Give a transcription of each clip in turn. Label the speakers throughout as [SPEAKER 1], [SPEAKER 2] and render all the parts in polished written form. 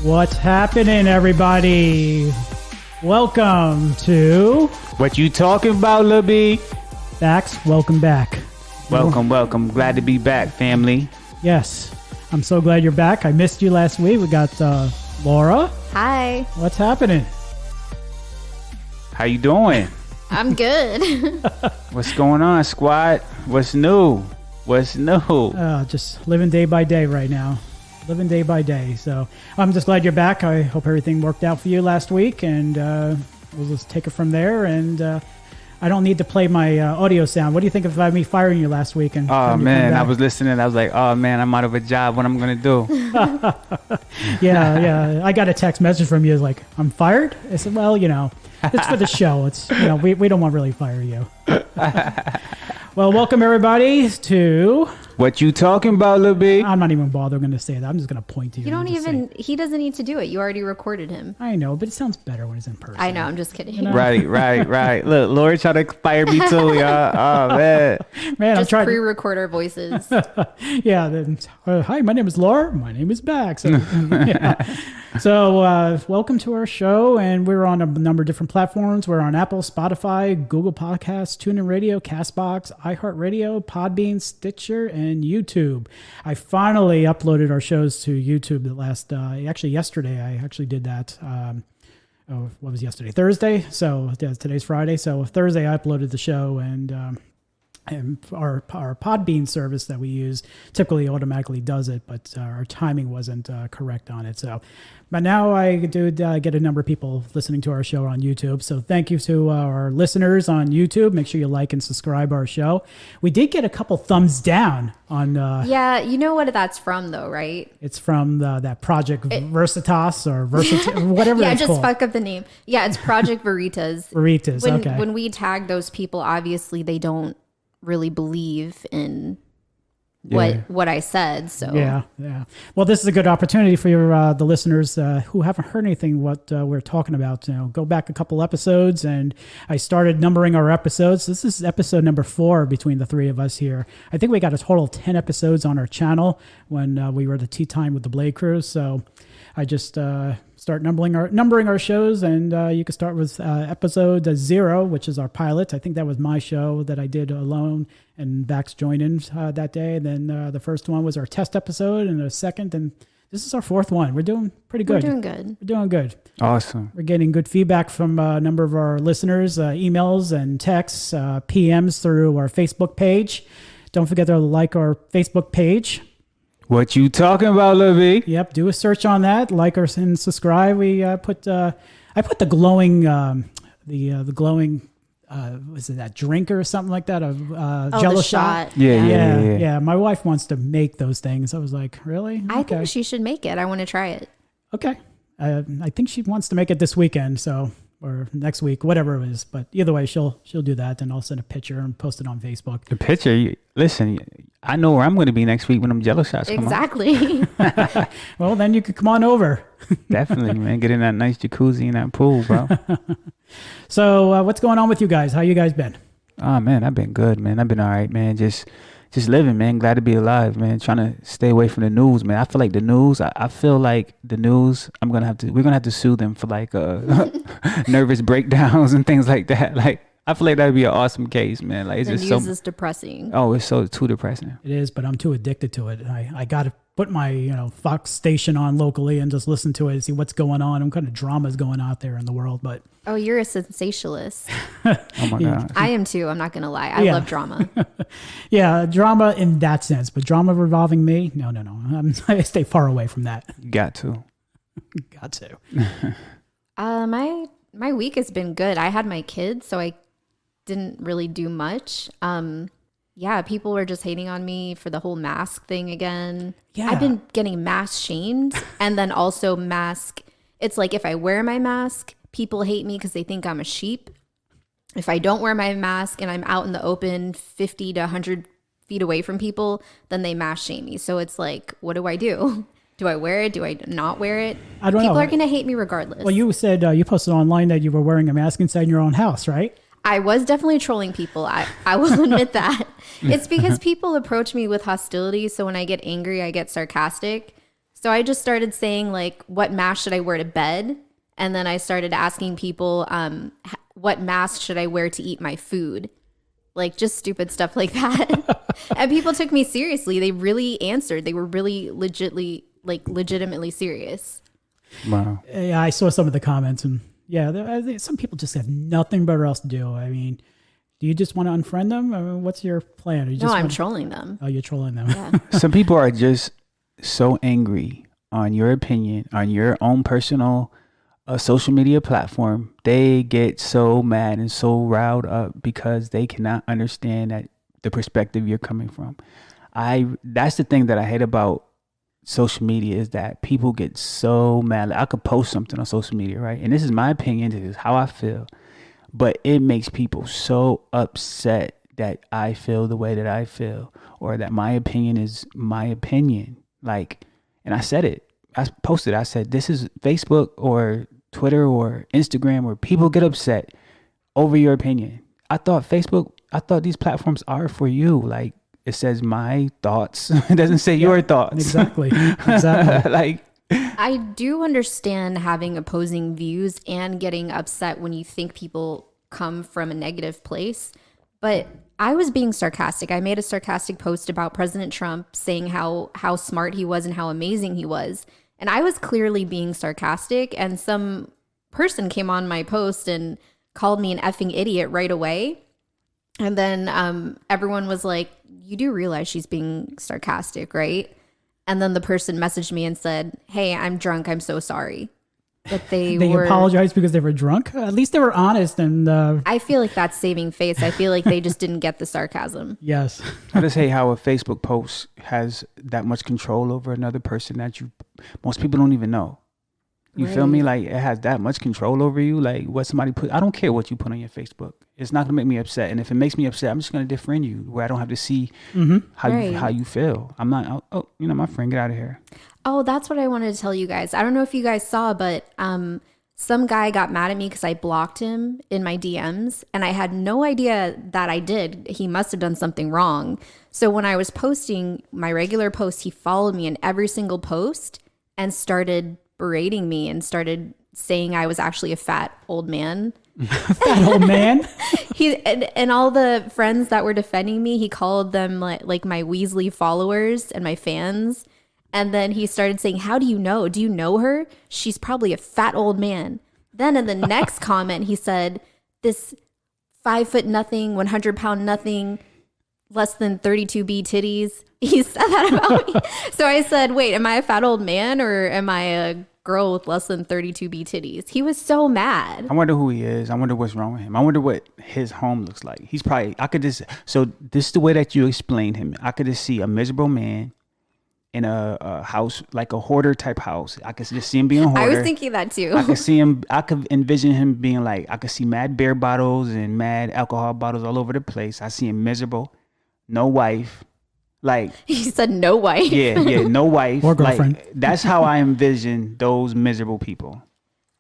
[SPEAKER 1] What's happening, everybody? Welcome to
[SPEAKER 2] What you talking about, Lil B?
[SPEAKER 1] Baxx. Welcome back.
[SPEAKER 2] Welcome. Glad to be back, family.
[SPEAKER 1] Yes, I'm so glad you're back. I missed you last week. We got Lara.
[SPEAKER 3] Hi.
[SPEAKER 1] What's happening?
[SPEAKER 2] How you doing?
[SPEAKER 3] I'm good.
[SPEAKER 2] What's going on, squad? What's new?
[SPEAKER 1] Just living day by day right now. Living day by day. So I'm just glad you're back. I hope everything worked out for you last week, and we'll just take it from there. And I don't need to play my audio sound. What do you think of me firing you last week? And
[SPEAKER 2] oh man, I was listening. I was like, oh man, I'm out of a job. What I'm gonna do?
[SPEAKER 1] yeah. I got a text message from you like, I'm fired. I said, well, it's for the show. It's we don't want to really fire you. Well, welcome everybody to
[SPEAKER 2] What You Talking About, Lil B?
[SPEAKER 1] I'm not even bothering to say that. I'm just going to point to you.
[SPEAKER 3] He doesn't need to do it. You already recorded him.
[SPEAKER 1] I know, but it sounds better when it's in person.
[SPEAKER 3] I know, I'm just kidding.
[SPEAKER 2] Right. Look, Lori tried to fire me too, y'all. Oh, man.
[SPEAKER 3] Just I'm trying pre-record our voices.
[SPEAKER 1] Yeah. Hi, my name is Lara. My name is Baxx. So welcome to our show, and we're on a number of different platforms. We're on Apple, Spotify, Google Podcasts, TuneIn Radio, CastBox, iHeartRadio, Podbean, Stitcher, and YouTube. I finally uploaded our shows to YouTube yesterday. I actually did that. What was yesterday? Thursday. So today's Friday. So Thursday I uploaded the show, and our Podbean service that we use typically automatically does it, but our timing wasn't correct on it. But now I do get a number of people listening to our show on YouTube. So thank you to our listeners on YouTube. Make sure you like and subscribe our show. We did get a couple thumbs down on.
[SPEAKER 3] Yeah, you know what that's from though, right?
[SPEAKER 1] It's from that Project Veritas or whatever.
[SPEAKER 3] Yeah,
[SPEAKER 1] it's
[SPEAKER 3] just
[SPEAKER 1] called.
[SPEAKER 3] fuck up the name. Yeah, it's Project Veritas.
[SPEAKER 1] Okay.
[SPEAKER 3] When we tag those people, obviously they don't really believe in what I said. So
[SPEAKER 1] yeah. Well, this is a good opportunity for the listeners who haven't heard anything what we're talking about. Go back a couple episodes, and I started numbering our episodes. This is episode number 4 between the three of us here. I think we got a total of 10 episodes on our channel when we were at the Tea Time with the Blade Crew. So I just start numbering our shows, and you can start with episode 0, which is our pilot. I think that was my show that I did alone, and Baxx joined in that day. Then the first one was our test episode, and the second, and this is our 4th one. We're doing pretty good.
[SPEAKER 3] We're doing good.
[SPEAKER 2] Awesome.
[SPEAKER 1] We're getting good feedback from a number of our listeners, emails and texts, PMs through our Facebook page. Don't forget to like our Facebook page.
[SPEAKER 2] What You Talking About, Lil B?
[SPEAKER 1] Yep, do a search on that. Like us and subscribe. We I put the glowing the glowing was it that drink or something like that? Jello shot. Yeah. My wife wants to make those things. I was like, really?
[SPEAKER 3] I think she should make it. I want to try it.
[SPEAKER 1] Okay. I think she wants to make it this weekend, or next week, whatever it is. But either way, she'll do that, and I'll send a picture and post it on Facebook.
[SPEAKER 2] The picture? Listen, I know where I'm going to be next week when them Jello shots come
[SPEAKER 3] Exactly.
[SPEAKER 1] Well, then you could come on over.
[SPEAKER 2] Definitely, man. Get in that nice jacuzzi in that pool, bro.
[SPEAKER 1] So what's going on with you guys? How you guys been?
[SPEAKER 2] Oh, man, I've been good, man. I've been all right, man. Just living, man. Glad to be alive, man. Trying to stay away from the news, man. I feel like the news, we're going to have to sue them for like nervous breakdowns and things like that. Like, I feel like that would be an awesome case, man. Like, it's
[SPEAKER 3] the
[SPEAKER 2] just
[SPEAKER 3] news is depressing.
[SPEAKER 2] Oh, it's too depressing.
[SPEAKER 1] It is, but I'm too addicted to it. I got to put my Fox station on locally and just listen to it and see what's going on. What kind of drama is going out there in the world. But
[SPEAKER 3] oh, you're a sensationalist.
[SPEAKER 2] Oh my God.
[SPEAKER 3] I am too. I'm not going to lie. I love drama.
[SPEAKER 1] Yeah, drama in that sense, but drama revolving me? No. I stay far away from that.
[SPEAKER 2] You got to.
[SPEAKER 1] Got to.
[SPEAKER 3] My week has been good. I had my kids, so I didn't really do much. Yeah, people were just hating on me for the whole mask thing again. Yeah. I've been getting mask shamed, and then also mask. It's like if I wear my mask, people hate me because they think I'm a sheep. If I don't wear my mask and I'm out in the open 50 to 100 feet away from people, then they mask shame me. So it's like, what do I do? Do I wear it? Do I not wear it?
[SPEAKER 1] I don't know.
[SPEAKER 3] People are going to hate me regardless.
[SPEAKER 1] Well, you said you posted online that you were wearing a mask inside your own house, right?
[SPEAKER 3] I was definitely trolling people. I will admit that. It's because people approach me with hostility. So when I get angry, I get sarcastic. So I just started saying like, what mask should I wear to bed? And then I started asking people, what mask should I wear to eat my food? Like just stupid stuff like that. And people took me seriously. They really answered. They were really legitimately serious.
[SPEAKER 2] Wow.
[SPEAKER 1] Yeah, I saw some of the comments, and some people just have nothing better else to do. I mean, do you just want to unfriend them? I mean, what's your plan?
[SPEAKER 3] I'm trolling them.
[SPEAKER 1] Oh, you're trolling them.
[SPEAKER 3] Yeah.
[SPEAKER 2] Some people are just so angry on your opinion, on your own personal social media platform. They get so mad and so riled up because they cannot understand that the perspective you're coming from. That's the thing that I hate about social media, is that people get so mad. Like, I could post something on social media, right? And this is my opinion, this is how I feel. But it makes people so upset that I feel the way that I feel, or that my opinion is my opinion. Like, and I said it. I posted, I said, this is Facebook or Twitter or Instagram where people get upset over your opinion. I thought these platforms are for you. Like, it says my thoughts. It doesn't say your thoughts.
[SPEAKER 1] Exactly.
[SPEAKER 2] Like,
[SPEAKER 3] I do understand having opposing views and getting upset when you think people come from a negative place. But I was being sarcastic. I made a sarcastic post about President Trump, saying how smart he was and how amazing he was. And I was clearly being sarcastic. And some person came on my post and called me an effing idiot right away. And then everyone was like, you do realize she's being sarcastic, right? And then the person messaged me and said, hey, I'm drunk. I'm so sorry. But they
[SPEAKER 1] apologized because they were drunk. At least they were honest. And
[SPEAKER 3] I feel like that's saving face. I feel like they just didn't get the sarcasm.
[SPEAKER 1] Yes.
[SPEAKER 2] I just hate how a Facebook post has that much control over another person that most people don't even know. You feel me? Like, it has that much control over you. Like, what somebody put, I don't care what you put on your Facebook. It's not gonna make me upset. And if it makes me upset, I'm just gonna defriend you, where I don't have to see how you feel. I'm not, my friend, get out of here.
[SPEAKER 3] Oh, that's what I wanted to tell you guys. I don't know if you guys saw, but some guy got mad at me because I blocked him in my DMs, and I had no idea that I did. He must have done something wrong. So when I was posting my regular post, he followed me in every single post and started berating me and started saying I was actually a fat old man.
[SPEAKER 1] Fat old man.
[SPEAKER 3] And all the friends that were defending me, he called them like my Weasley followers and my fans. And then he started saying, how do you know? Do you know her? She's probably a fat old man. Then in the next comment, he said, this 5 foot nothing, 100-pound nothing, less than 32B titties. He said that about me. So I said, wait, am I a fat old man or am I a girl with less than 32B titties? He was so mad.
[SPEAKER 2] I wonder who he is. I wonder what's wrong with him. I wonder what his home looks like. He's probably, so this is the way that you explained him. I could just see a miserable man in a house, like a hoarder type house. I could just see him being a hoarder.
[SPEAKER 3] I was thinking that too.
[SPEAKER 2] I could envision him being like, I could see mad beer bottles and mad alcohol bottles all over the place. I see him miserable, no wife. Like,
[SPEAKER 3] he said no wife.
[SPEAKER 2] Yeah, no wife.
[SPEAKER 1] Or girlfriend.
[SPEAKER 2] Like, that's how I envision those miserable people.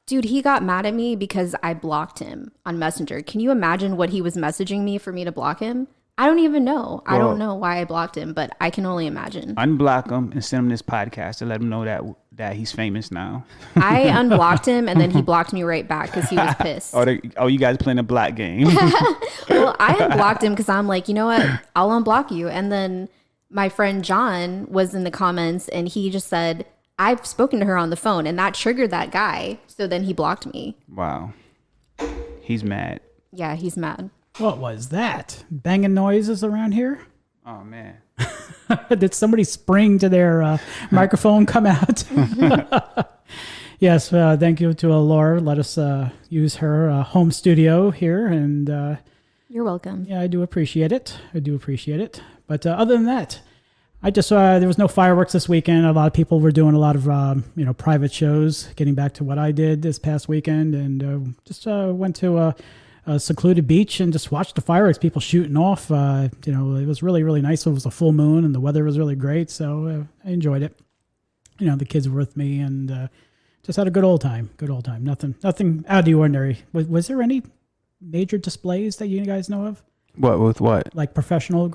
[SPEAKER 3] Dude, he got mad at me because I blocked him on Messenger. Can you imagine what he was messaging me for me to block him? I don't even know. I don't know why I blocked him, but I can only imagine.
[SPEAKER 2] Unblock him and send him this podcast to let him know that he's famous now.
[SPEAKER 3] I unblocked him and then he blocked me right back because he was pissed.
[SPEAKER 2] You guys playing a block game.
[SPEAKER 3] Well, I unblocked him because I'm like, you know what? I'll unblock you. And then my friend John was in the comments and he just said, I've spoken to her on the phone, and that triggered that guy. So then he blocked me.
[SPEAKER 2] Wow. He's mad.
[SPEAKER 3] Yeah, he's mad.
[SPEAKER 1] What was that? Banging noises around here?
[SPEAKER 2] Oh, man.
[SPEAKER 1] Did somebody spring to their microphone come out? Yes, thank you to Lara. Let us use her home studio here. And
[SPEAKER 3] you're welcome.
[SPEAKER 1] Yeah, I do appreciate it. But other than that, I just there was no fireworks this weekend. A lot of people were doing a lot of private shows. Getting back to what I did this past weekend, and just went to a secluded beach and just watched the fireworks. People shooting off. It was really, really nice. It was a full moon and the weather was really great, so I enjoyed it. The kids were with me and just had a good old time. Nothing out of the ordinary. Was there any major displays that you guys know of?
[SPEAKER 2] What with what?
[SPEAKER 1] Like professional,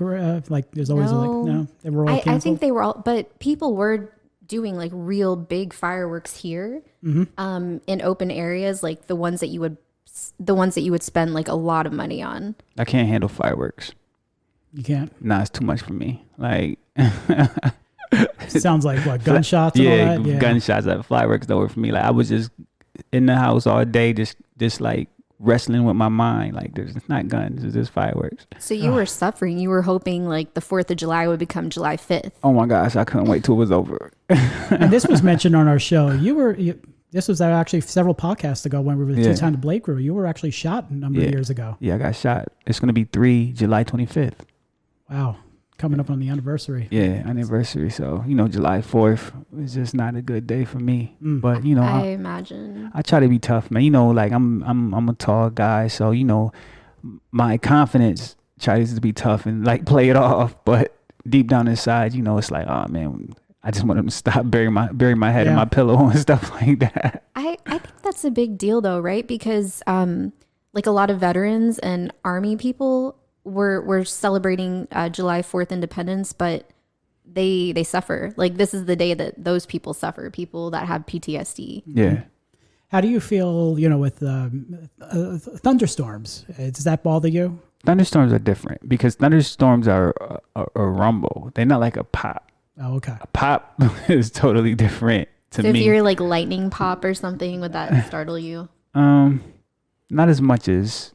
[SPEAKER 1] like there's always no. They were all canceled.
[SPEAKER 3] I think they were all, but people were doing like real big fireworks here, in open areas, like the ones that you would spend like a lot of money on.
[SPEAKER 2] I can't handle fireworks.
[SPEAKER 1] You can't?
[SPEAKER 2] Nah, it's too much for me. Like,
[SPEAKER 1] sounds like what, gunshots and all that? Yeah,
[SPEAKER 2] gunshots at fireworks don't work for me. Like, I was just in the house all day, just like wrestling with my mind. Like, it's not guns, it's just fireworks.
[SPEAKER 3] So you were suffering. You were hoping like the 4th of July would become July 5th.
[SPEAKER 2] Oh my gosh, I couldn't wait till it was over.
[SPEAKER 1] And this was mentioned on our show. This was actually several podcasts ago when we were the Two Time Blake Crew. You were actually shot a number of years ago.
[SPEAKER 2] Yeah, I got shot. It's going to be July 25th.
[SPEAKER 1] Wow. Coming up on the anniversary.
[SPEAKER 2] Yeah, anniversary. So, July 4th is just not a good day for me. But,
[SPEAKER 3] I imagine.
[SPEAKER 2] I try to be tough, man. Like I'm a tall guy. So, my confidence tries to be tough and like play it off. But deep down inside, it's like, oh man, I just want them to stop burying my head in my pillow and stuff like that.
[SPEAKER 3] I think that's a big deal though, right? Because like a lot of veterans and Army people were celebrating July 4th independence, but they suffer. Like this is the day that those people suffer, people that have PTSD.
[SPEAKER 2] Yeah.
[SPEAKER 1] How do you feel, with thunderstorms? Does that bother you?
[SPEAKER 2] Thunderstorms are different because thunderstorms are a rumble. They're not like a pop.
[SPEAKER 1] Oh, okay.
[SPEAKER 2] A pop is totally different to me.
[SPEAKER 3] So if you're like lightning pop or something, would that startle you?
[SPEAKER 2] Not as much as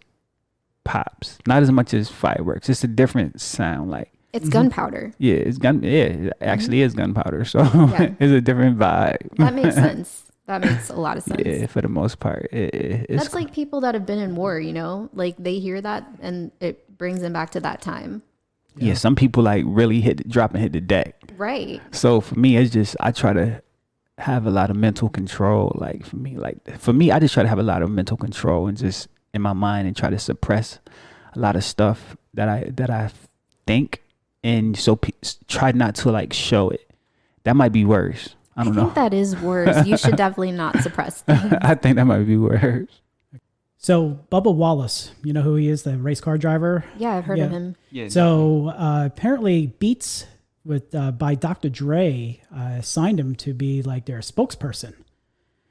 [SPEAKER 2] pops, not as much as fireworks. It's a different sound. Like
[SPEAKER 3] it's gunpowder.
[SPEAKER 2] Yeah, it actually is gunpowder. So it's a different vibe.
[SPEAKER 3] That makes sense. That makes a lot of sense.
[SPEAKER 2] Yeah, for the most part.
[SPEAKER 3] That's like people that have been in war, like they hear that and it brings them back to that time.
[SPEAKER 2] Yeah, some people like really hit the deck.
[SPEAKER 3] Right.
[SPEAKER 2] So for me, it's just, I try to have a lot of mental control. Like for me, I just try to have a lot of mental control and just in my mind and try to suppress a lot of stuff that I think. And so try not to like show it. That might be worse. I think
[SPEAKER 3] that is worse. You should definitely not suppress things.
[SPEAKER 2] I think that might be worse.
[SPEAKER 1] So Bubba Wallace, you know who he is, the race car driver?
[SPEAKER 3] Yeah, I've heard of him.
[SPEAKER 1] Yeah, so apparently Beats by Dr. Dre signed him to be like their spokesperson.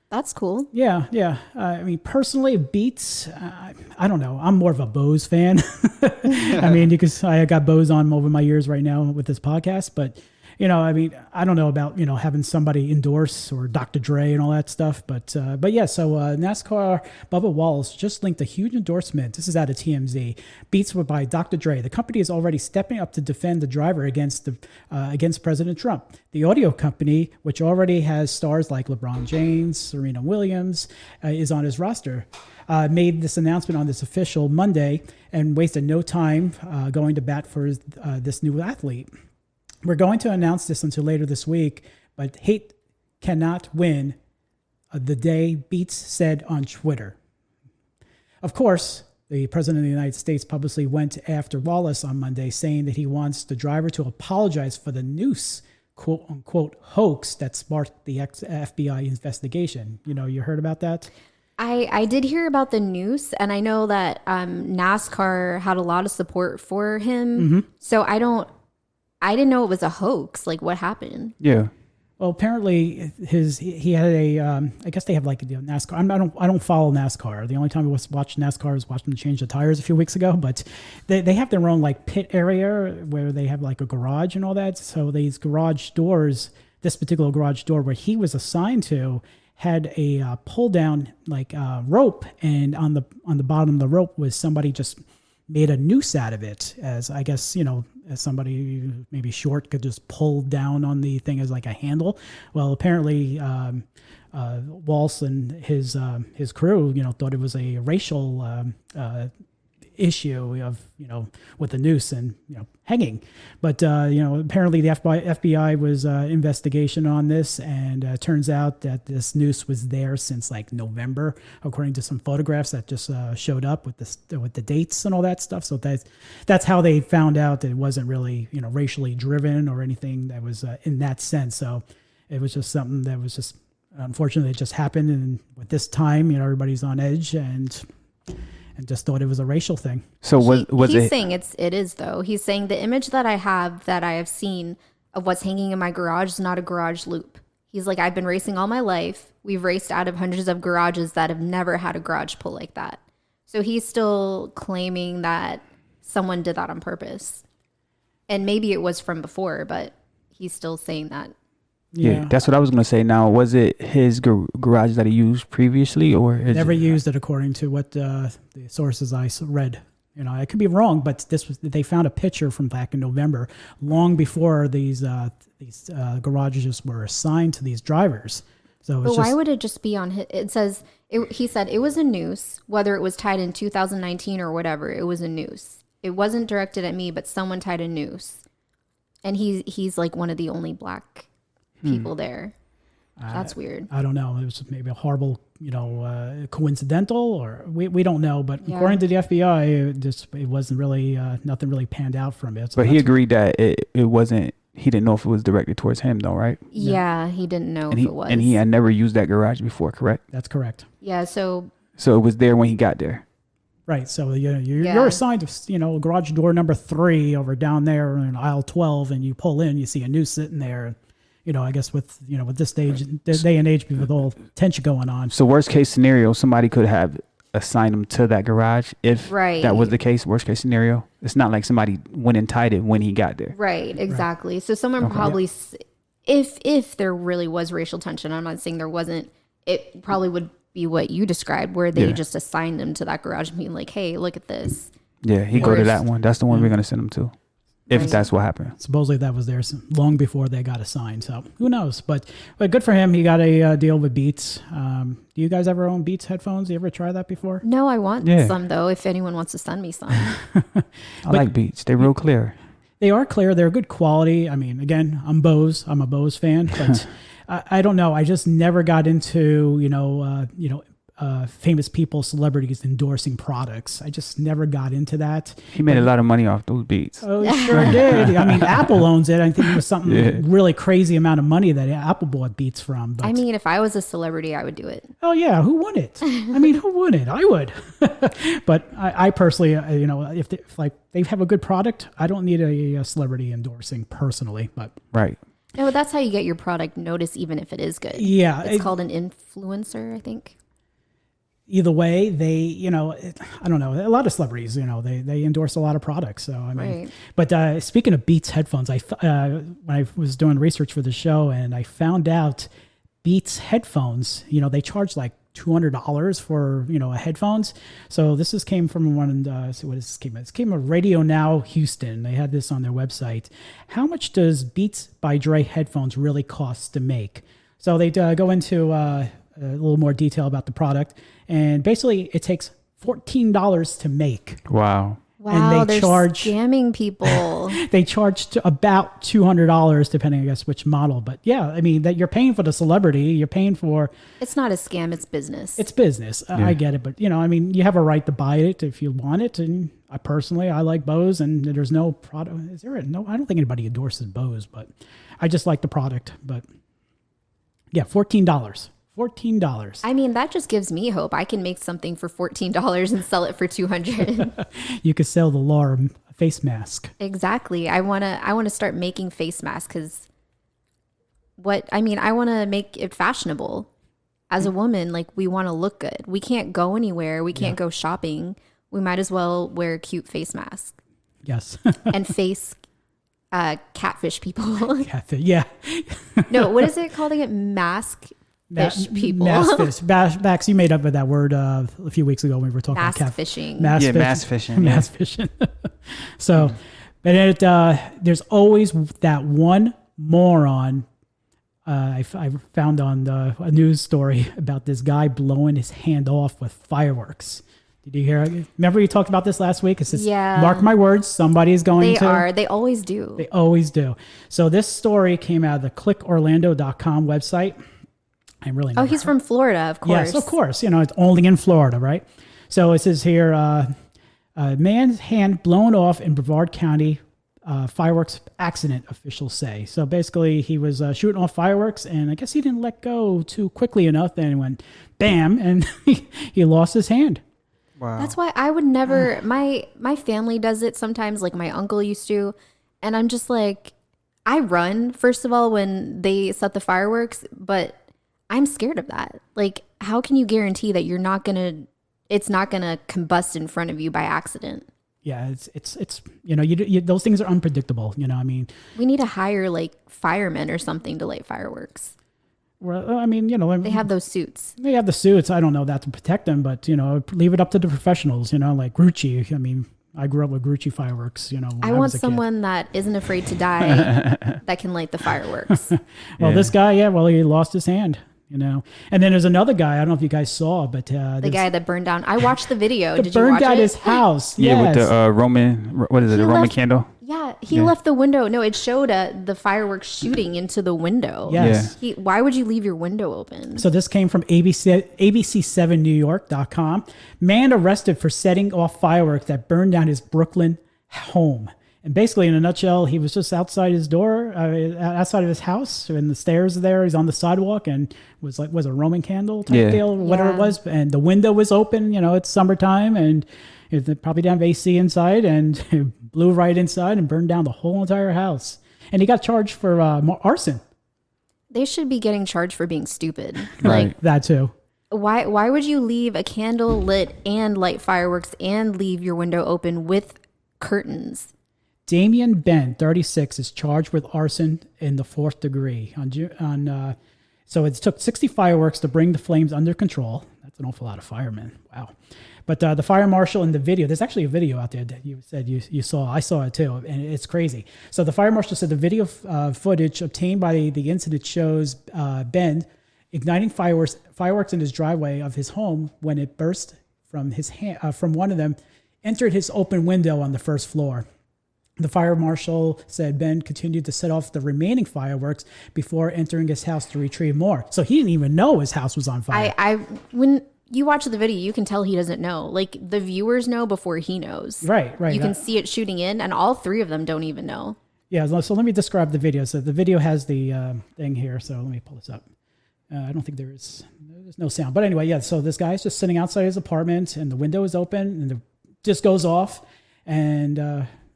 [SPEAKER 3] That's cool.
[SPEAKER 1] Yeah. I mean, personally, Beats, I don't know. I'm more of a Bose fan. I mean, because I got Bose on over my years right now with this podcast, but I mean, I don't know about, having somebody endorse or Dr. Dre and all that stuff. But yeah, so NASCAR Bubba Wallace just linked a huge endorsement. This is out of TMZ. Beats were by Dr. Dre. The company is already stepping up to defend the driver against President Trump. The audio company, which already has stars like LeBron James, Serena Williams, is on his roster. Made this announcement on this official Monday and wasted no time going to bat for this new athlete. We're going to announce this until later this week, but hate cannot win, the day Beats said on Twitter. Of course, the president of the United States publicly went after Wallace on Monday, saying that he wants the driver to apologize for the noose, quote unquote, hoax that sparked the FBI investigation. You heard about that?
[SPEAKER 3] I did hear about the noose, and I know that NASCAR had a lot of support for him. Mm-hmm. So I didn't know it was a hoax. Like, what happened?
[SPEAKER 2] Yeah.
[SPEAKER 1] Well, apparently he had I guess they have like the NASCAR. I don't follow NASCAR. The only time I watched NASCAR was watching them change the tires a few weeks ago. But they have their own like pit area where they have like a garage and all that. So these garage doors, this particular garage door where he was assigned to, had a pull down like rope, and on the bottom of the rope was somebody just made a noose out of it, as I guess, as somebody maybe short could just pull down on the thing as like a handle. Well, apparently Walsh and his crew, thought it was a racial issue of, with the noose and, hanging. But, apparently the FBI was investigation on this, and turns out that this noose was there since like November, according to some photographs that just showed up with the dates and all that stuff. So that's how they found out that it wasn't really, racially driven or anything that was in that sense. So it was just something that was just, unfortunately, it just happened. And with this time, everybody's on edge and just thought it was a racial thing.
[SPEAKER 2] So he's
[SPEAKER 3] saying it is though. He's saying the image that I have seen of what's hanging in my garage is not a garage loop. He's like, I've been racing all my life. We've raced out of hundreds of garages that have never had a garage pull like that. So he's still claiming that someone did that on purpose. And maybe it was from before, but he's still saying that.
[SPEAKER 2] Yeah, that's what I was going to say. Now, was it his garage that he used previously, or
[SPEAKER 1] never used it according to what the sources I read? You know, I could be wrong, but they found a picture from back in November, long before these garages were assigned to these drivers. So,
[SPEAKER 3] but why would it just be on his? It says he said it was a noose, whether it was tied in 2019 or whatever. It was a noose. It wasn't directed at me, but someone tied a noose, and he's like one of the only black people there. That's weird.
[SPEAKER 1] I don't know. It was maybe a horrible, coincidental, or we don't know. But according to the FBI, it wasn't really nothing really panned out from it. So
[SPEAKER 2] but he agreed that it wasn't. He didn't know if it was directed towards him, though, right?
[SPEAKER 3] Yeah, he didn't know if it was.
[SPEAKER 2] And he had never used that garage before, correct?
[SPEAKER 1] That's correct.
[SPEAKER 3] Yeah. So
[SPEAKER 2] it was there when he got there.
[SPEAKER 1] Right. So you're assigned to garage door number 3 over down there in aisle 12, and you pull in, you see a noose sitting there. I guess with this day and age, with all tension going on.
[SPEAKER 2] So worst case scenario, somebody could have assigned him to that garage if that was the case. Worst case scenario, it's not like somebody went and tied it when he got there.
[SPEAKER 3] Right. Exactly. Right. So someone probably, if there really was racial tension, I'm not saying there wasn't. It probably would be what you described, where they just assigned him to that garage and being like, "Hey, look at this."
[SPEAKER 2] Yeah, he go to that one. That's the one we're gonna send him to. If that's what happened.
[SPEAKER 1] Supposedly that was there long before they got assigned. So who knows? But good for him. He got a deal with Beats. Do you guys ever own Beats headphones? You ever try that before?
[SPEAKER 3] No, I want some though. If anyone wants to send me some.
[SPEAKER 2] I like Beats. They're real clear.
[SPEAKER 1] They are clear. They're good quality. I mean, again, I'm a Bose fan, but I don't know. I just never got into, famous people, celebrities endorsing products. I just never got into that.
[SPEAKER 2] He made a lot of money off those Beats.
[SPEAKER 1] Oh, he sure did. I mean, Apple owns it. I think it was something really crazy amount of money that Apple bought Beats from. But,
[SPEAKER 3] I mean, if I was a celebrity, I would do it.
[SPEAKER 1] Oh yeah, who wouldn't? I mean, who wouldn't? I would. But I personally, if they have a good product, I don't need a celebrity endorsing personally. But
[SPEAKER 2] right.
[SPEAKER 3] No, that's how you get your product noticed, even if it is good.
[SPEAKER 1] Yeah,
[SPEAKER 3] it's called an influencer, I think.
[SPEAKER 1] Either way, they, I don't know. A lot of celebrities, they endorse a lot of products. So I mean, but speaking of Beats headphones, when I was doing research for the show, and I found out Beats headphones, they charge like $200 for headphones. So this came from one. So what is this came? It came from Radio Now Houston. They had this on their website. How much does Beats by Dre headphones really cost to make? So they go into a little more detail about the product, and basically it takes $14 to make.
[SPEAKER 2] Wow.
[SPEAKER 1] And
[SPEAKER 3] they're scamming people.
[SPEAKER 1] They charge about $200, depending, I guess, which model. But yeah, I mean, that you're paying for the celebrity, you're paying for.
[SPEAKER 3] It's not a scam; it's business.
[SPEAKER 1] It's business. I get it, but I mean, you have a right to buy it if you want it. And I like Bose, and there's no product. I don't think anybody endorses Bose, but I just like the product. But yeah, $14. I
[SPEAKER 3] mean, that just gives me hope. I can make something for $14 and sell it for $200.
[SPEAKER 1] You could sell the Lara face mask.
[SPEAKER 3] Exactly. I wanna start making face masks because I want to make it fashionable. As a woman, like, we want to look good. We can't go anywhere. We can't go shopping. We might as well wear a cute face mask.
[SPEAKER 2] Yes.
[SPEAKER 3] And face catfish people.
[SPEAKER 1] Catfish, yeah.
[SPEAKER 3] No, what is it called again? Fish people.
[SPEAKER 1] Mass fish. Baxx, you made up with that word a few weeks ago when we were talking about
[SPEAKER 3] fishing.
[SPEAKER 2] Mass fishing.
[SPEAKER 1] Mass fishing. So, but there's always that one moron. I found on a news story about this guy blowing his hand off with fireworks. Did you hear? Remember you talked about this last week? It says, mark my words, somebody is going to.
[SPEAKER 3] They always do.
[SPEAKER 1] They always do. So this story came out of the clickorlando.com website.
[SPEAKER 3] He's from Florida, of course.
[SPEAKER 1] Yes, of course. It's only in Florida, right? So it says here, a man's hand blown off in Brevard County, fireworks accident, officials say. So basically, he was shooting off fireworks, and I guess he didn't let go too quickly enough, and it went bam, and he lost his hand.
[SPEAKER 2] Wow.
[SPEAKER 3] That's why I would never. My family does it sometimes, like my uncle used to, and I'm just like, I run, first of all, when they set the fireworks, but I'm scared of that. Like, how can you guarantee that it's not gonna combust in front of you by accident?
[SPEAKER 1] Yeah, it's those things are unpredictable. I mean,
[SPEAKER 3] we need to hire like firemen or something to light fireworks.
[SPEAKER 1] Well, I mean,
[SPEAKER 3] they have those suits.
[SPEAKER 1] They have the suits. I don't know that to protect them, but leave it up to the professionals. Like Grucci. I mean, I grew up with Grucci fireworks.
[SPEAKER 3] I want someone that isn't afraid to die that can light the fireworks.
[SPEAKER 1] Well, this guy, he lost his hand. And then there's another guy. I don't know if you guys saw, but
[SPEAKER 3] the guy that burned down. I watched the video. Did you
[SPEAKER 1] burned
[SPEAKER 3] watch
[SPEAKER 1] down
[SPEAKER 3] it?
[SPEAKER 1] his house.
[SPEAKER 2] Yeah,
[SPEAKER 1] yes.
[SPEAKER 2] with the Roman. What is it? A Roman candle.
[SPEAKER 3] Yeah, he left the window. No, it showed the fireworks shooting into the window.
[SPEAKER 1] Yes.
[SPEAKER 2] Yeah.
[SPEAKER 3] Why would you leave your window open?
[SPEAKER 1] So this came from ABC7NewYork.com. Man arrested for setting off fireworks that burned down his Brooklyn home. And basically, in a nutshell, he was just outside his door, outside of his house, and the stairs there. He's on the sidewalk, and was a Roman candle type deal, or whatever it was. And the window was open. It's summertime, and it probably didn't have AC inside, and it blew right inside and burned down the whole entire house. And he got charged for arson.
[SPEAKER 3] They should be getting charged for being stupid.
[SPEAKER 2] Right.
[SPEAKER 3] Like
[SPEAKER 1] that too.
[SPEAKER 3] Why would you leave a candle lit and light fireworks and leave your window open with curtains?
[SPEAKER 1] Damian Ben, 36, is charged with arson in the 4th degree. So it took 60 fireworks to bring the flames under control. That's an awful lot of firemen. Wow. But the fire marshal in the video, there's actually a video out there that you said you saw. I saw it too, and it's crazy. So the fire marshal said the video footage obtained by the incident shows Ben igniting fireworks in his driveway of his home when it burst from his hand, from one of them, entered his open window on the first floor. The fire marshal said Ben continued to set off the remaining fireworks before entering his house to retrieve more. So he didn't even know his house was on fire.
[SPEAKER 3] When you watch the video, you can tell he doesn't know. Like, the viewers know before he knows.
[SPEAKER 1] Right.
[SPEAKER 3] You can see it shooting in, and all three of them don't even know.
[SPEAKER 1] Yeah, so let me describe the video. So the video has the thing here. So let me pull this up. I don't think there's no sound. But anyway, yeah, so this guy's just sitting outside his apartment, and the window is open, and it just goes off. And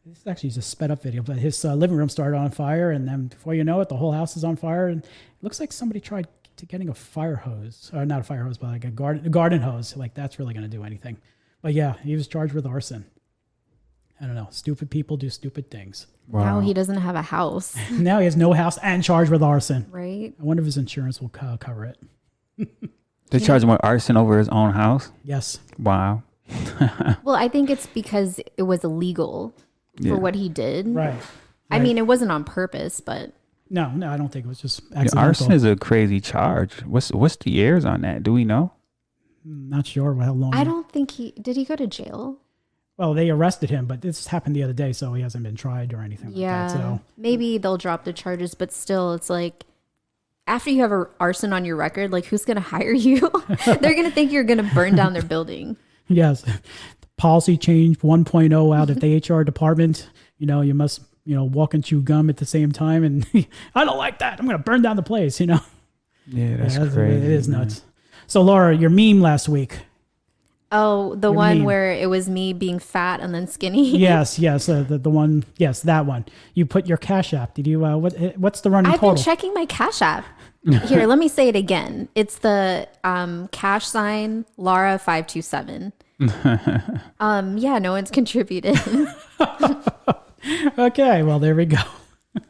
[SPEAKER 1] this actually is a sped up video, but his living room started on fire, and then before you know it, the whole house is on fire. And it looks like somebody tried getting a fire hose, or not a fire hose, but like a garden hose. Like, that's really going to do anything. But yeah, he was charged with arson. I don't know. Stupid people do stupid things.
[SPEAKER 2] Wow.
[SPEAKER 3] Now he doesn't have a house.
[SPEAKER 1] Now he has no house and charged with arson.
[SPEAKER 3] Right.
[SPEAKER 1] I wonder if his insurance will cover it.
[SPEAKER 2] They charge him with arson over his own house?
[SPEAKER 1] Yes.
[SPEAKER 2] Wow.
[SPEAKER 3] Well, I think it's because it was illegal for what he did.
[SPEAKER 1] Right.
[SPEAKER 3] I mean, it wasn't on purpose, but...
[SPEAKER 1] No, I don't think it was just
[SPEAKER 2] Yeah,
[SPEAKER 1] accidental.
[SPEAKER 2] arson is a crazy charge. What's the years on that? Do we know?
[SPEAKER 1] Not sure how long.
[SPEAKER 3] I don't think did he go to jail?
[SPEAKER 1] Well, they arrested him, but this happened the other day, so he hasn't been tried or anything like that. So
[SPEAKER 3] maybe they'll drop the charges, but still, it's like, after you have arson on your record, like, who's going to hire you? They're going to think you're going to burn down their building.
[SPEAKER 1] Yes. Policy change 1.0 out of the HR department. You must, walk and chew gum at the same time. And I don't like that. I'm going to burn down the place,
[SPEAKER 2] Yeah, that's crazy.
[SPEAKER 1] It is nuts. So, Laura, your meme last week.
[SPEAKER 3] Oh, the one meme where it was me being fat and then skinny.
[SPEAKER 1] Yes. The one. Yes, that one. You put your Cash App. Did you? What's the running total?
[SPEAKER 3] I've been checking my Cash App. Here, let me say it again. It's the cash sign Lara 527. Yeah, no one's contributed.
[SPEAKER 1] Okay, well, there we go.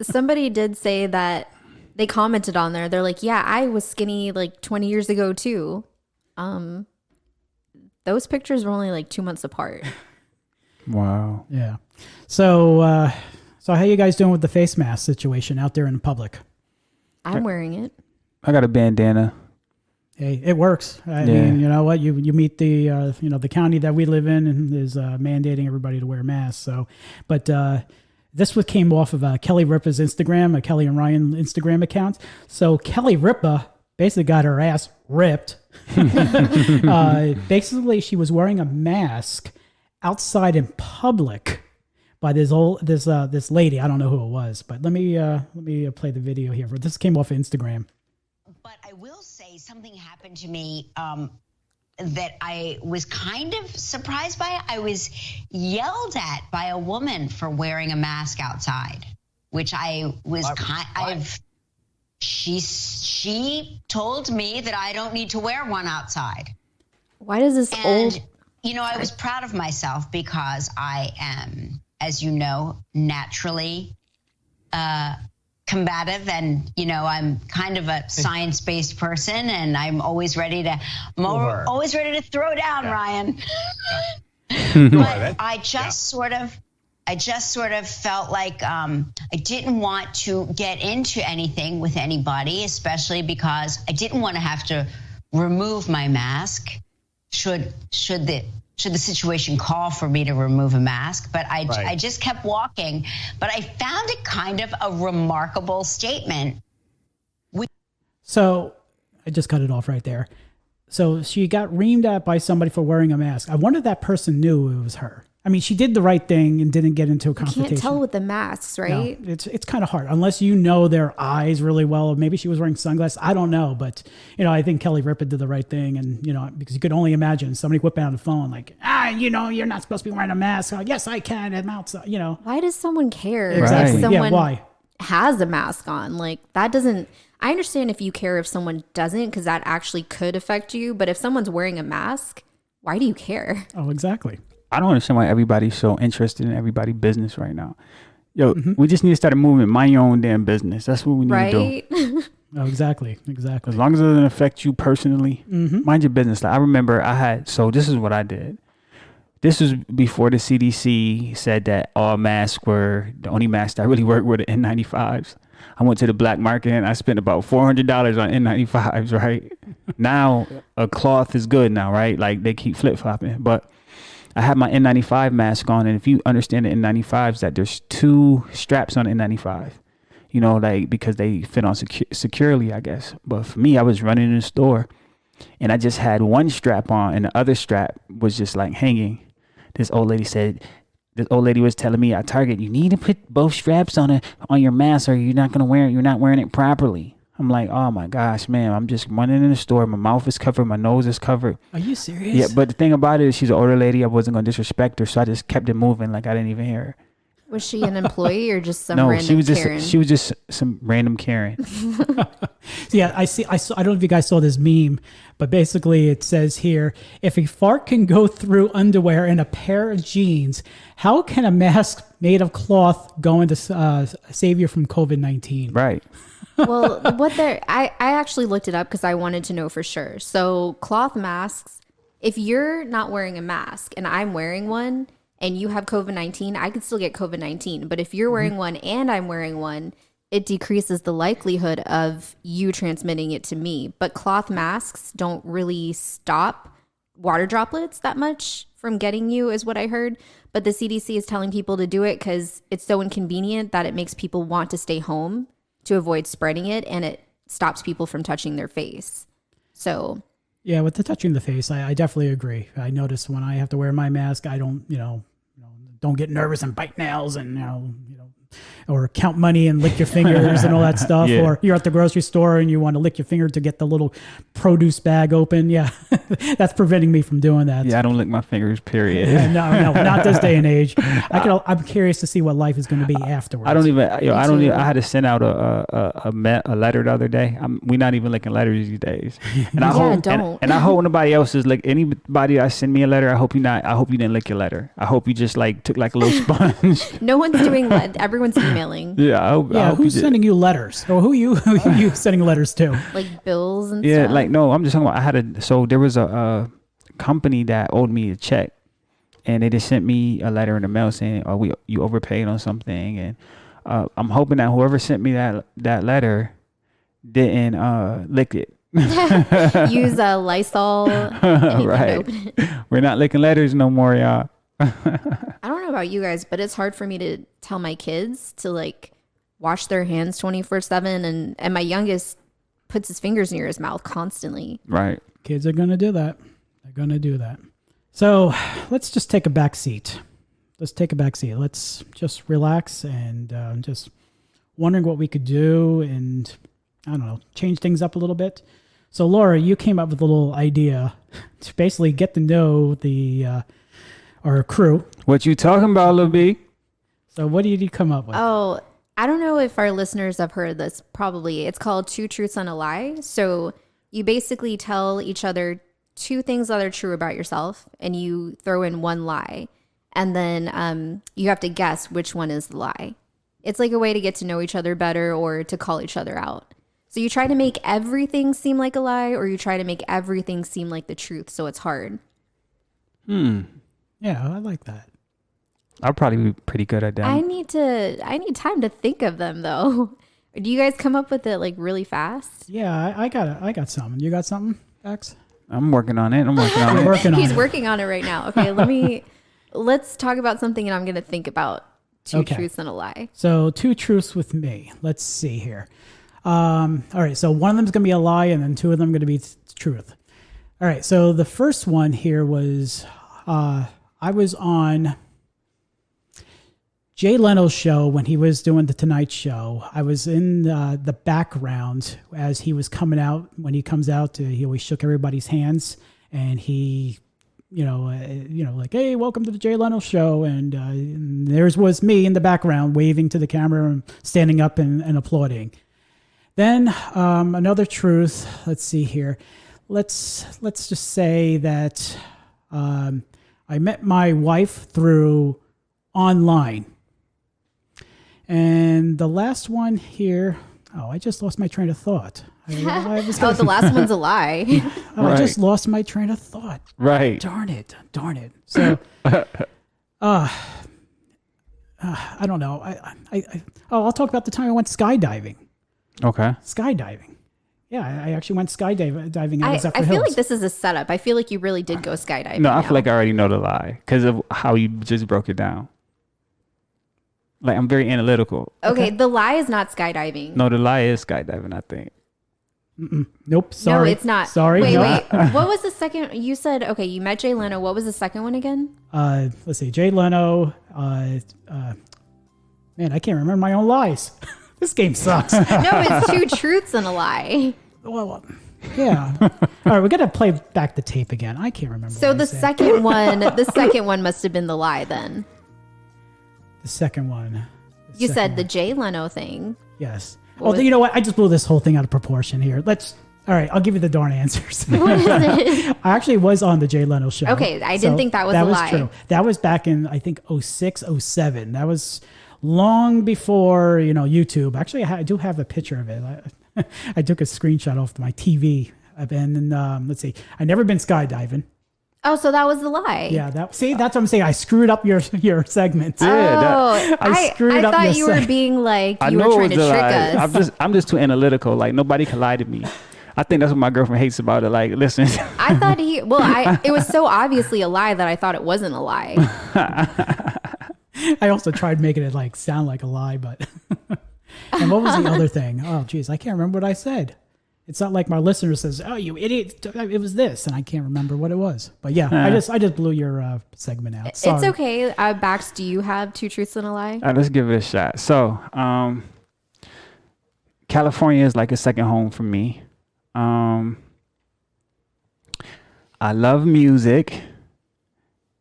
[SPEAKER 3] Somebody did say that they commented on there. They're like, yeah, I was skinny like 20 years ago too. Those pictures were only like 2 months apart.
[SPEAKER 2] Wow.
[SPEAKER 1] Yeah. So how you guys doing with the face mask situation out there in public?
[SPEAKER 3] I'm wearing it.
[SPEAKER 2] I got a bandana.
[SPEAKER 1] Hey, it works. I mean, you know what? You meet the the county that we live in and is mandating everybody to wear masks. So, but this came off of Kelly Rippa's Instagram, a Kelly and Ryan Instagram account. So Kelly Rippa basically got her ass ripped. Basically, she was wearing a mask outside in public by this lady. I don't know who it was, but let me play the video here. This came off of Instagram.
[SPEAKER 4] But I will say something happened to me that I was kind of surprised by. I was yelled at by a woman for wearing a mask outside. which I was she told me that I don't need to wear one outside.
[SPEAKER 3] Why does this
[SPEAKER 4] I was proud of myself because I am, as you know, naturally combative, and I'm kind of a science-based person, and I'm always ready to throw down, Ryan. But I just sort of felt like I didn't want to get into anything with anybody, especially because I didn't want to have to remove my mask should the situation call for me to remove a mask. But I just kept walking. But I found it kind of a remarkable statement.
[SPEAKER 1] So I just cut it off right there. So she got reamed at by somebody for wearing a mask. I wonder if that person knew it was her. I mean, she did the right thing and didn't get into a confrontation.
[SPEAKER 3] You can't tell with the masks, right?
[SPEAKER 1] No, it's kind of hard unless you know their eyes really well. Maybe she was wearing sunglasses. I don't know, but I think Kelly Rippa did the right thing, and because you could only imagine somebody whipping out the phone like, you're not supposed to be wearing a mask. Oh, yes, I can. I'm outside.
[SPEAKER 3] Why does someone care?
[SPEAKER 1] Exactly.
[SPEAKER 3] If someone
[SPEAKER 1] why
[SPEAKER 3] has a mask on? Like that doesn't. I understand if you care if someone doesn't, because that actually could affect you. But if someone's wearing a mask, why do you care?
[SPEAKER 1] Oh, exactly.
[SPEAKER 2] I don't understand why everybody's so interested in everybody's business right now. We just need to start a movement. Mind your own damn business. That's what we need to do.
[SPEAKER 1] Oh, exactly.
[SPEAKER 2] As long as it doesn't affect you personally, mind your business. Like I remember this is what I did. This was before the CDC said that all masks were, the only masks that really worked were the N95s. I went to the black market and I spent about $400 on N95s, right? Now a cloth is good now, right? Like they keep flip-flopping, but I had my N95 mask on, and if you understand the N95s, that there's two straps on the N95, because they fit on securely, I guess. But for me, I was running in the store, and I just had one strap on, and the other strap was just like hanging. This old lady was telling me at Target, you need to put both straps on your mask, or you're not wearing it properly. I'm like, oh my gosh, man, I'm just running in the store. My mouth is covered. My nose is covered.
[SPEAKER 1] Are you serious?
[SPEAKER 2] Yeah, but the thing about it is she's an older lady. I wasn't going to disrespect her, so I just kept it moving like I didn't even hear her.
[SPEAKER 3] Was she an employee or just some random Karen?
[SPEAKER 2] She was just some random Karen.
[SPEAKER 1] Yeah, I don't know if you guys saw this meme, but basically it says here, if a fart can go through underwear and a pair of jeans, how can a mask made of cloth go into save you from COVID-19?
[SPEAKER 2] Right.
[SPEAKER 3] Well, I actually looked it up because I wanted to know for sure. So cloth masks, if you're not wearing a mask and I'm wearing one and you have COVID-19, I could still get COVID-19. But if you're wearing one and I'm wearing one, it decreases the likelihood of you transmitting it to me. But cloth masks don't really stop water droplets that much from getting you, is what I heard. But the CDC is telling people to do it because it's so inconvenient that it makes people want to stay home to avoid spreading it, and it stops people from touching their face. So
[SPEAKER 1] yeah, with the touching the face, I definitely agree. I notice when I have to wear my mask, I don't don't get nervous and bite nails and or count money and lick your fingers and all that stuff. Yeah. Or you're at the grocery store and you want to lick your finger to get the little produce bag open. Yeah, that's preventing me from doing that.
[SPEAKER 2] Yeah, I don't lick my fingers, period.
[SPEAKER 1] No, not this day and age. I'm curious to see what life is going to be afterwards.
[SPEAKER 2] I had to send out a letter the other day. We're not even licking letters these days. And I hope nobody else is like, anybody that send me a letter, I hope you didn't lick your letter. I hope you just took like a little sponge.
[SPEAKER 3] No one's doing that. Everyone's emailing.
[SPEAKER 2] Yeah, I hope
[SPEAKER 1] who's sending you letters? Or who are you sending letters to?
[SPEAKER 3] Like bills and
[SPEAKER 2] stuff?
[SPEAKER 3] Yeah,
[SPEAKER 2] no, I'm just talking about, so there was a company that owed me a check, and they just sent me a letter in the mail saying, you overpaid on something. And I'm hoping that whoever sent me that letter didn't lick it.
[SPEAKER 3] Use a Lysol.
[SPEAKER 2] Right. We're not licking letters no more, y'all.
[SPEAKER 3] I don't know about you guys, but it's hard for me to tell my kids to wash their hands 24/7, and my youngest puts his fingers near his mouth constantly.
[SPEAKER 2] Right.
[SPEAKER 1] Kids are going to do that. They're going to do that. So let's just take a back seat. Let's just relax and just wondering what we could do and, I don't know, change things up a little bit. So Laura, you came up with a little idea to basically get to know our crew.
[SPEAKER 2] What you talking about, Lil B?
[SPEAKER 1] So what did you come up with?
[SPEAKER 3] Oh, I don't know if our listeners have heard this. Probably. It's called Two Truths and a Lie. So you basically tell each other two things that are true about yourself, and you throw in one lie. And then you have to guess which one is the lie. It's like a way to get to know each other better or to call each other out. So you try to make everything seem like a lie, or you try to make everything seem like the truth, so it's hard.
[SPEAKER 1] Yeah, I like that.
[SPEAKER 2] I'll probably be pretty good at that.
[SPEAKER 3] I need time to think of them though. Do you guys come up with it like really fast?
[SPEAKER 1] Yeah, I got something. You got something, Baxx?
[SPEAKER 2] I'm working on it.
[SPEAKER 3] He's working on it right now. Okay, let's talk about something, and I'm gonna think about two truths and a lie.
[SPEAKER 1] So 2 truths with me. Let's see here. All right, so one of them is going to be a lie, and then 2 of them are going to be truth. All right, so the first one here was I was on Jay Leno's show when he was doing the Tonight Show. I was in the background as he was coming out. When he comes out, he always shook everybody's hands, and he, like, hey, welcome to the Jay Leno show. And there was me in the background waving to the camera and standing up and applauding. Then another truth. Let's see here. Let's just say that I met my wife through online. And the last one here. Oh, I just lost my train of thought.
[SPEAKER 3] The last one's a lie.
[SPEAKER 1] I just lost my train of thought.
[SPEAKER 2] Right.
[SPEAKER 1] Darn it. So, I don't know. I'll talk about the time I went skydiving.
[SPEAKER 2] Okay.
[SPEAKER 1] Skydiving. Yeah, I actually went skydiving.
[SPEAKER 3] I feel like this is a setup. I feel like you really did go skydiving.
[SPEAKER 2] No, I feel like I already know the lie because of how you just broke it down. Like, I'm very analytical.
[SPEAKER 3] Okay, the lie is not skydiving.
[SPEAKER 2] No, the lie is skydiving, I think.
[SPEAKER 1] Nope, sorry.
[SPEAKER 3] No, it's not.
[SPEAKER 1] Sorry.
[SPEAKER 3] Wait. What was the second? You said, okay, you met Jay Leno. What was the second one again?
[SPEAKER 1] Let's see. Jay Leno. Man, I can't remember my own lies. This game sucks.
[SPEAKER 3] No, it's 2 truths and a lie.
[SPEAKER 1] Well, yeah. All right, we got to play back the tape again. I can't remember.
[SPEAKER 3] So the second one must have been the lie then.
[SPEAKER 1] The second one.
[SPEAKER 3] You said the Jay Leno thing.
[SPEAKER 1] Yes. You know what? I just blew this whole thing out of proportion here. All right, I'll give you the darn answers.
[SPEAKER 3] What is it?
[SPEAKER 1] I actually was on the Jay Leno show.
[SPEAKER 3] Okay, I didn't think that was a lie.
[SPEAKER 1] That was true. That was back in, I think, 06, 07. That was long before, YouTube. Actually, I do have a picture of it. I took a screenshot off my TV. And let's see. I've never been skydiving.
[SPEAKER 3] Oh, so that was the lie.
[SPEAKER 1] Yeah, that's what I'm saying. I screwed up your segment.
[SPEAKER 2] Yeah,
[SPEAKER 1] I screwed up.
[SPEAKER 3] I thought you were being like you were trying to trick us.
[SPEAKER 2] I'm just too analytical. Like, nobody can lie to me. I think that's what my girlfriend hates about it. Like, listen.
[SPEAKER 3] I thought it was so obviously a lie that I thought it wasn't a lie.
[SPEAKER 1] I also tried making it like sound like a lie, but and what was the other thing? Oh, geez, I can't remember what I said. It's not like my listener says, "Oh, you idiot! It was this," and I can't remember what it was. But yeah, I just blew your segment out. Sorry.
[SPEAKER 3] It's okay. Baxx, do you have 2 truths and a lie?
[SPEAKER 2] All right, let's give it a shot. So, California is like a second home for me. I love music,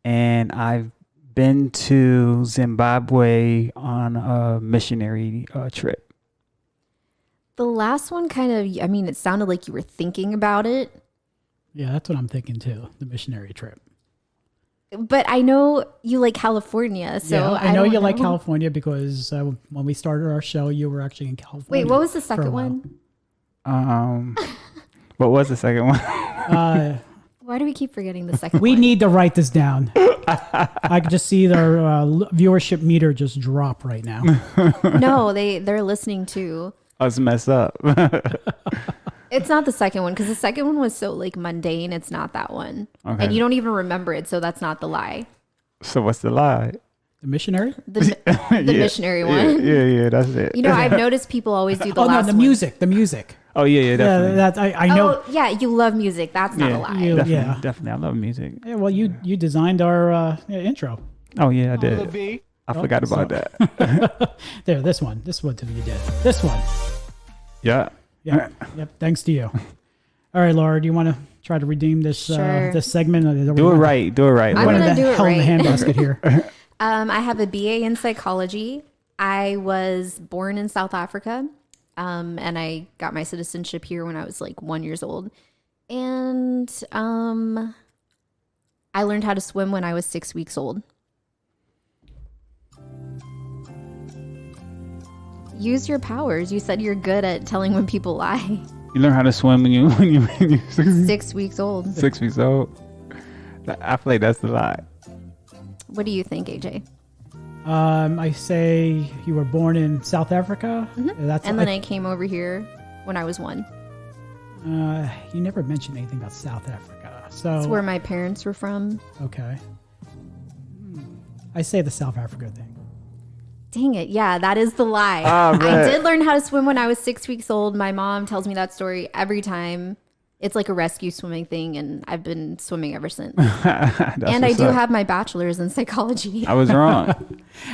[SPEAKER 2] and I've been to Zimbabwe on a missionary trip.
[SPEAKER 3] The last one it sounded like you were thinking about it.
[SPEAKER 1] Yeah, that's what I'm thinking too. The missionary trip.
[SPEAKER 3] But I know you like California, so
[SPEAKER 1] yeah, I know you like California because when we started our show, you were actually in California.
[SPEAKER 3] Wait, what was the second one?
[SPEAKER 2] What was the second one?
[SPEAKER 3] Why do we keep forgetting the second one?
[SPEAKER 1] We need to write this down. I can just see their viewership meter just drop right now.
[SPEAKER 3] No, they're listening to
[SPEAKER 2] us mess up.
[SPEAKER 3] It's not the second one because the second one was so like mundane. It's not that one,
[SPEAKER 2] okay.
[SPEAKER 3] And you don't even remember it, so that's not the lie.
[SPEAKER 2] So what's the lie?
[SPEAKER 1] The missionary?
[SPEAKER 3] The missionary one.
[SPEAKER 2] Yeah, that's it.
[SPEAKER 3] I've noticed people always do the last
[SPEAKER 1] one. The music.
[SPEAKER 2] Oh yeah, definitely.
[SPEAKER 1] Yeah, I know.
[SPEAKER 3] Oh yeah, you love music. That's not a lie.
[SPEAKER 2] Definitely. I love music.
[SPEAKER 1] Yeah, well, you designed our intro.
[SPEAKER 2] Oh yeah, I did. I forgot about that.
[SPEAKER 1] There, this one too. You did this one.
[SPEAKER 2] Yeah.
[SPEAKER 1] Yep. Thanks to you. All right, Lara, do you want to try to redeem this this segment?
[SPEAKER 2] Do it right.
[SPEAKER 3] I'm gonna do it
[SPEAKER 1] hell in
[SPEAKER 3] right.
[SPEAKER 1] the handbasket here.
[SPEAKER 3] I have a BA in psychology. I was born in South Africa, and I got my citizenship here when I was like 1 year old. And I learned how to swim when I was 6 weeks old. Use your powers. You said you're good at telling when people lie.
[SPEAKER 2] You learn how to swim when you
[SPEAKER 3] 6 weeks old.
[SPEAKER 2] 6 weeks old. I feel like that's the lie.
[SPEAKER 3] What do you think, AJ?
[SPEAKER 1] I say you were born in South Africa.
[SPEAKER 3] Mm-hmm. And then I came over here when I was 1.
[SPEAKER 1] You never mentioned anything about South Africa. So
[SPEAKER 3] that's where my parents were from.
[SPEAKER 1] Okay. I say the South Africa thing.
[SPEAKER 3] Dang it. Yeah, that is the lie.
[SPEAKER 2] Oh,
[SPEAKER 3] I did learn how to swim when I was 6 weeks old. My mom tells me that story every time. It's like a rescue swimming thing, and I've been swimming ever since. And I do have my bachelor's in psychology.
[SPEAKER 2] I was wrong.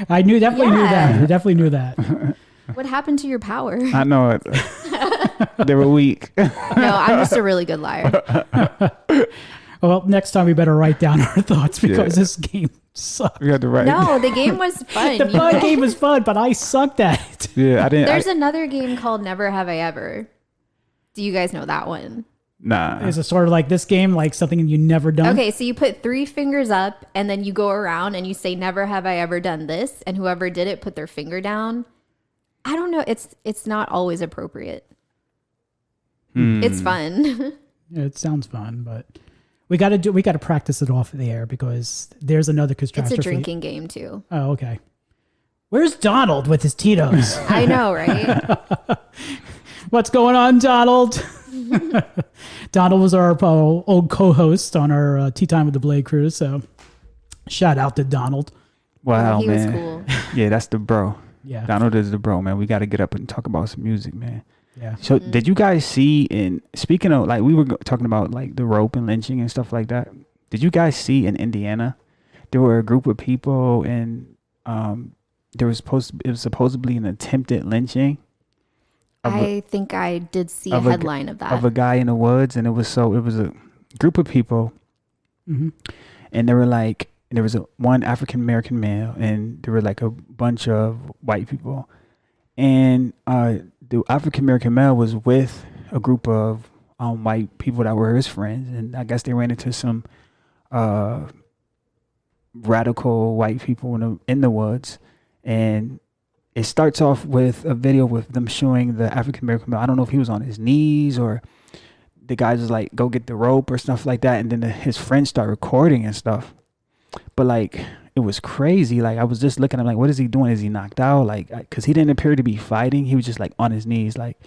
[SPEAKER 1] I definitely knew that. I definitely knew that.
[SPEAKER 3] What happened to your power?
[SPEAKER 2] I know it. They were weak.
[SPEAKER 3] No, I'm just a really good liar.
[SPEAKER 1] Well, next time we better write down our thoughts because this game sucked.
[SPEAKER 2] We had to write.
[SPEAKER 3] No, the game was fun.
[SPEAKER 1] The game was fun, but I sucked at it.
[SPEAKER 2] Yeah, I didn't.
[SPEAKER 3] There's another game called Never Have I Ever. Do you guys know that one?
[SPEAKER 2] Nah.
[SPEAKER 1] Is it sort of like this game, like something you never done?
[SPEAKER 3] Okay, so you put 3 fingers up and then you go around and you say, never have I ever done this. And whoever did it put their finger down. I don't know. It's not always appropriate. It's fun.
[SPEAKER 1] Yeah, it sounds fun, but we got to practice it off of the air because there's another catastrophe.
[SPEAKER 3] It's a drinking game too.
[SPEAKER 1] Oh, okay. Where's Donald with his Tito's?
[SPEAKER 3] I know, right?
[SPEAKER 1] What's going on, Donald? Donald was our old co-host on our Tea Time with the Blade Crew, so shout out to Donald.
[SPEAKER 2] Wow,
[SPEAKER 3] he
[SPEAKER 2] man.
[SPEAKER 3] was cool.
[SPEAKER 2] Yeah, that's the bro.
[SPEAKER 1] Yeah.
[SPEAKER 2] Donald is the bro, man. We got to get up and talk about some music, man.
[SPEAKER 1] Yeah.
[SPEAKER 2] So did you guys see speaking of, like, we were talking about like the rope and lynching and stuff like that. Did you guys see in Indiana, there were a group of people and it was supposedly an attempted lynching.
[SPEAKER 3] I think I did see a headline of that.
[SPEAKER 2] Of a guy in the woods, and it was a group of people, and there was one African American male, and there were like a bunch of white people, and the African American male was with a group of white people that were his friends, and I guess they ran into some radical white people in the woods, and it starts off with a video with them showing the African American male. I don't know if he was on his knees or the guys was like, go get the rope or stuff like that. And then his friends start recording and stuff. But like, it was crazy. Like, I was just looking at him like, what is he doing? Is he knocked out? Like, because he didn't appear to be fighting. He was just like on his knees, like,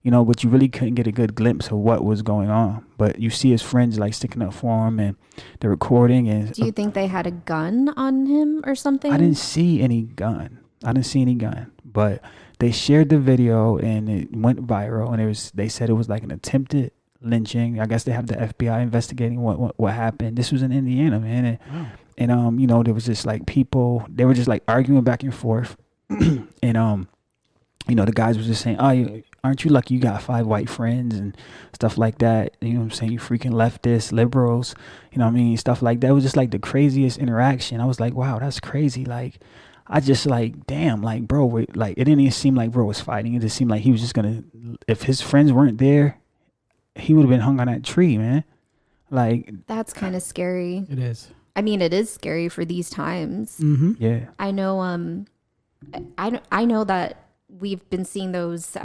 [SPEAKER 2] you know, but you really couldn't get a good glimpse of what was going on. But you see his friends like sticking up for him and they're recording. And
[SPEAKER 3] do you think they had a gun on him or something?
[SPEAKER 2] I didn't see any gun, but they shared the video and it went viral. And they said it was like an attempted lynching. I guess they have the FBI investigating what happened. This was in Indiana, man. And you know, there was just like people, they were just like arguing back and forth. And you know, the guys was just saying, oh, aren't you lucky you got 5 white friends and stuff like that? You know what I'm saying? You freaking leftists, liberals, you know what I mean? Stuff like that. It was just like the craziest interaction. I was like, wow, that's crazy. Like, I just like, damn, like, bro, like, it didn't even seem like bro was fighting. It just seemed like he was just gonna, if his friends weren't there, he would have been hung on that tree, man. Like,
[SPEAKER 3] that's kind of scary.
[SPEAKER 1] It is.
[SPEAKER 3] I mean, it is scary for these times.
[SPEAKER 1] Mm-hmm.
[SPEAKER 2] Yeah.
[SPEAKER 3] I know. I know that we've been seeing those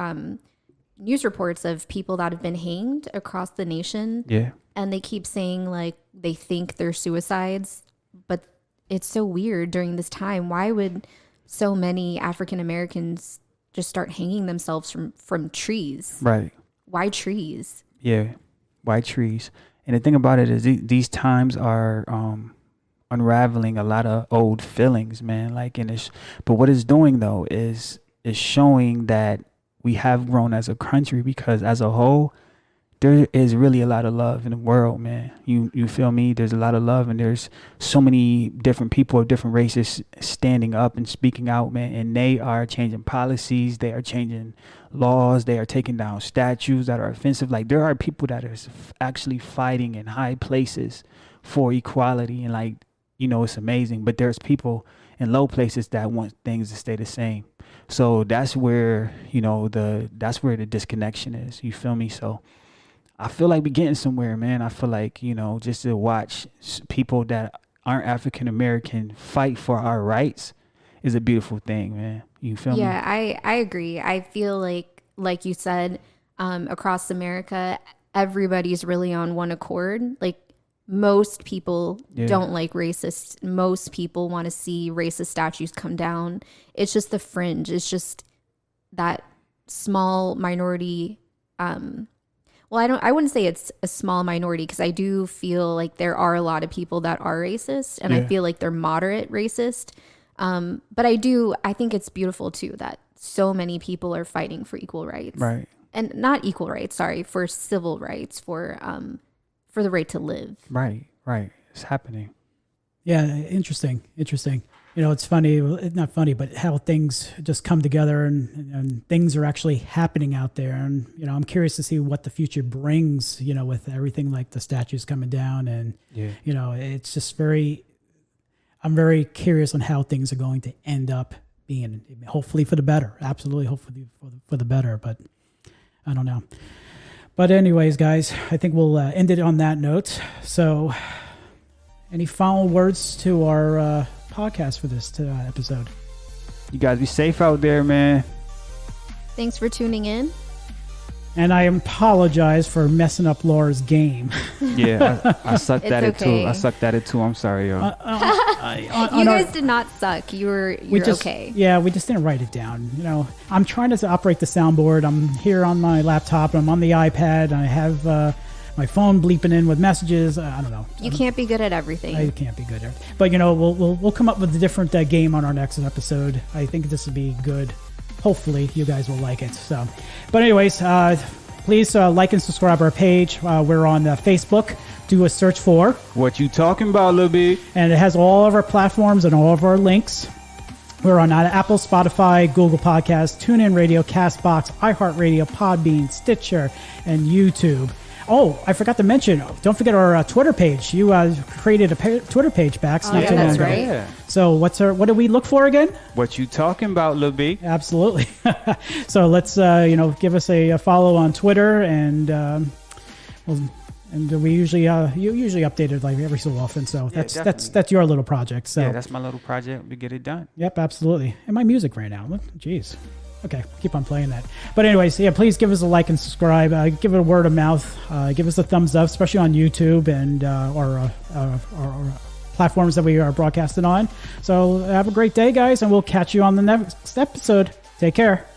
[SPEAKER 3] news reports of people that have been hanged across the nation.
[SPEAKER 2] Yeah.
[SPEAKER 3] And they keep saying like they think they're suicides, but it's so weird during this time. Why would so many African Americans just start hanging themselves from trees?
[SPEAKER 2] Right. Why
[SPEAKER 3] trees?
[SPEAKER 2] Yeah. Why trees? And the thing about it is these times are unraveling a lot of old feelings, man. Like, but what it's doing though is showing that we have grown as a country, because as a whole, there is really a lot of love in the world, man. You feel me? There's a lot of love, and there's so many different people of different races standing up and speaking out, man. And they are changing policies. They are changing laws. They are taking down statues that are offensive. Like, there are people that are actually fighting in high places for equality, and like, you know, it's amazing. But there's people and low places that want things to stay the same. So that's where, that's where the disconnection is. You feel me? So I feel like we're getting somewhere, man. I feel like, just to watch people that aren't African American fight for our rights is a beautiful thing, man. You feel me?
[SPEAKER 3] Yeah, I agree. I feel like you said, across America, everybody's really on one accord. Like, most people don't like racists. Most people want to see racist statues come down. It's just the fringe. It's just that small minority. Well, I wouldn't say it's a small minority, because I do feel like there are a lot of people that are racist, and I feel like they're moderate racist. But I think it's beautiful too that so many people are fighting for equal rights. Right. And not equal rights, sorry, for civil rights, for the right to live.
[SPEAKER 2] Right. It's happening.
[SPEAKER 1] Yeah, interesting. It's funny, not funny, but how things just come together and things are actually happening out there. And, I'm curious to see what the future brings, with everything like the statues coming down. And, it's just I'm very curious on how things are going to end up being, hopefully for the better. Absolutely, hopefully for the better. But I don't know. But anyways, guys, I think we'll end it on that note. So any final words to our podcast for this episode?
[SPEAKER 2] You guys be safe out there, man.
[SPEAKER 3] Thanks for tuning in.
[SPEAKER 1] And I apologize for messing up Laura's game.
[SPEAKER 2] Yeah, I sucked at it too. I sucked at it too. I'm sorry, yo.
[SPEAKER 3] You guys did not suck. You're okay.
[SPEAKER 1] Yeah, we just didn't write it down. I'm trying to operate the soundboard. I'm here on my laptop. I'm on the iPad. I have my phone bleeping in with messages. I don't know.
[SPEAKER 3] You can't be good at everything.
[SPEAKER 1] I can't be good at it. But we'll come up with a different game on our next episode. I think this will be good. Hopefully you guys will like it. So, but anyways, please like and subscribe our page. We're on Facebook. Do a search for
[SPEAKER 2] What You Talking About, Lil B.
[SPEAKER 1] And it has all of our platforms and all of our links. We're on Apple, Spotify, Google Podcasts, TuneIn Radio, Castbox, iHeartRadio, Podbean, Stitcher, and YouTube. Oh, I forgot to mention, don't forget our Twitter page. You created a Twitter page, Baxx.
[SPEAKER 3] Oh, yeah, that's right. Yeah.
[SPEAKER 1] So what do we look for again?
[SPEAKER 2] What You Talking About, Lil B.
[SPEAKER 1] Absolutely. So let's, give us a follow on Twitter, and we usually update it like every so often. So that's your little project. So
[SPEAKER 2] yeah, that's my little project. We get it done.
[SPEAKER 1] Yep, absolutely. And my music right now. Jeez. Okay, keep on playing that. But anyways, yeah, please give us a like and subscribe. Give it a word of mouth. Give us a thumbs up, especially on YouTube and our platforms that we are broadcasting on. So have a great day, guys, and we'll catch you on the next episode. Take care.